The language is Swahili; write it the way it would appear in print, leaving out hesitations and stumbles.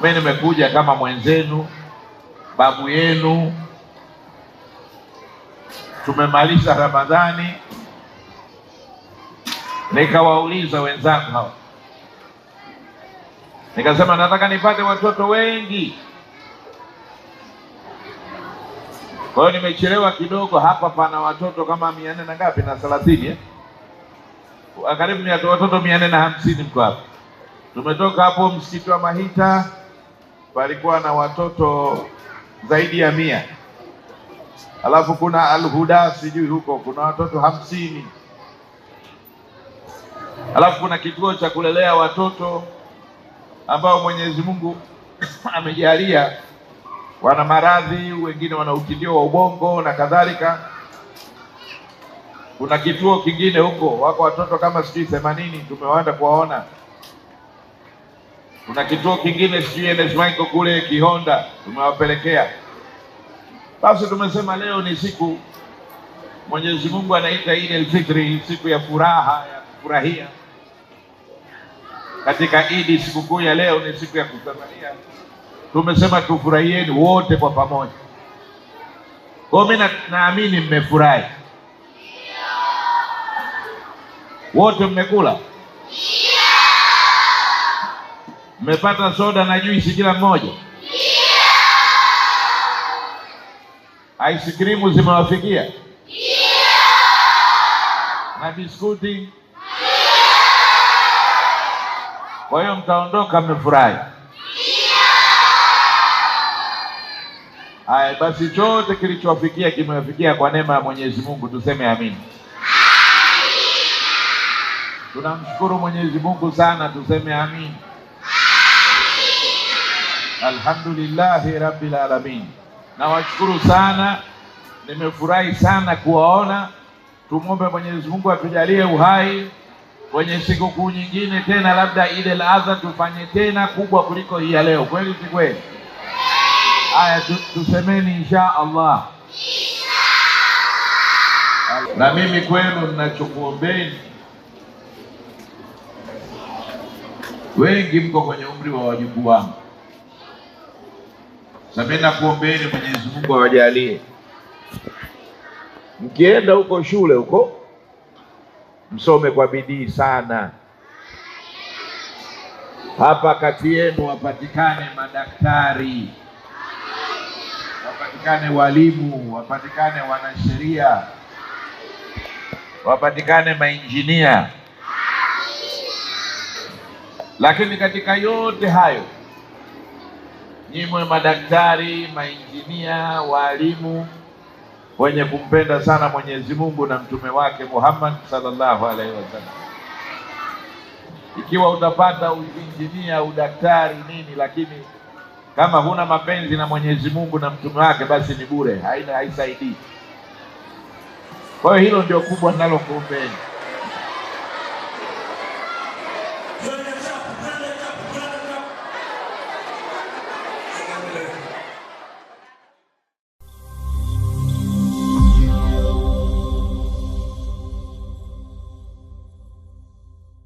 Mimi nimekuja kama mwenzenu, babu yenu. Tumemaliza Ramadhani, nikawauliza wenzangu hawa, nikasema nataka nipate watoto wengi. Kwa hiyo nimechelewa kidogo. Hapa pana watoto kama 400 na ngapi na 30 karibu ni watoto 450 mko hapa. Tumetoka hapo msikiti wa Mahita, palikuwa na watoto zaidi ya 100. Alafu kuna Al-Huda sijui huko kuna watoto 50. Alafu kuna kituo cha kulelea watoto ambao Mwenyezi Mungu amejalia wana maradhi, wengine wana utindio wa ubongo na kadhalika. Kuna kituo kingine huko wako watoto kama 80 tumewaenda kuwaona. Kuna kituo kingine NS Michael kule Kihonda tumewapelekea. Basi tumesema leo ni siku Mwenyezi Mungu anaita Eid al-Fitri, siku ya furaha, ya kufurahia. Katika Eid, sikukuu ya leo ni siku ya kufurahia. Tumesema tufurahieni wote kwa pamoja. Kwa mimi naamini mmefurahi. Wote mmekula? Mmepata soda na juisi kila mmoja? Ice cream zimewafikia? Na biskuti? Kwa hiyo mtaondoka mmefurahi. Haya basi, chote kilichowafikia kimewafikia kwa neema ya Mwenyezi Mungu, tuseme amini. Tunamshukuru Mwenyezi Mungu sana, tuseme amini. Alhamdulillahi Rabbil Alamin. Nawashukuru sana, nimefurahi sana kuwaona. Tumwombe Mwenyezi Mungu atujalie uhai kwenye sikukuu nyingine tena, labda Eid al-Adha tufanye tena kubwa kuliko hii ya leo. Kweli si kweli? Haya, tusemeni insha Allah. Na mimi kwenu ninachokuombeni, wengi mko kwenye umri wa wajukuu wangu. Sasa mimi nakuombeeni Mwenyezi Mungu awajalie, mkienda huko shule huko msome kwa bidii sana. Hapa kati yenu wapatikane madaktari, wapatikane walimu, wapatikane wanasheria, wapatikane mainjinia. Lakini katika yote hayo, nyimwe madaktari, mainjinia, walimu wenye kumpenda sana Mwenyezi Mungu na mtume wake Muhammad sallallahu alaihi wasallam. Ikiwa utapata uinjinia, udaktari nini, lakini kama huna mapenzi na Mwenyezi Mungu na mtume wake, basi ni bure, haisaidii. Kwa hiyo hilo ndio kubwa ninalokuombeni.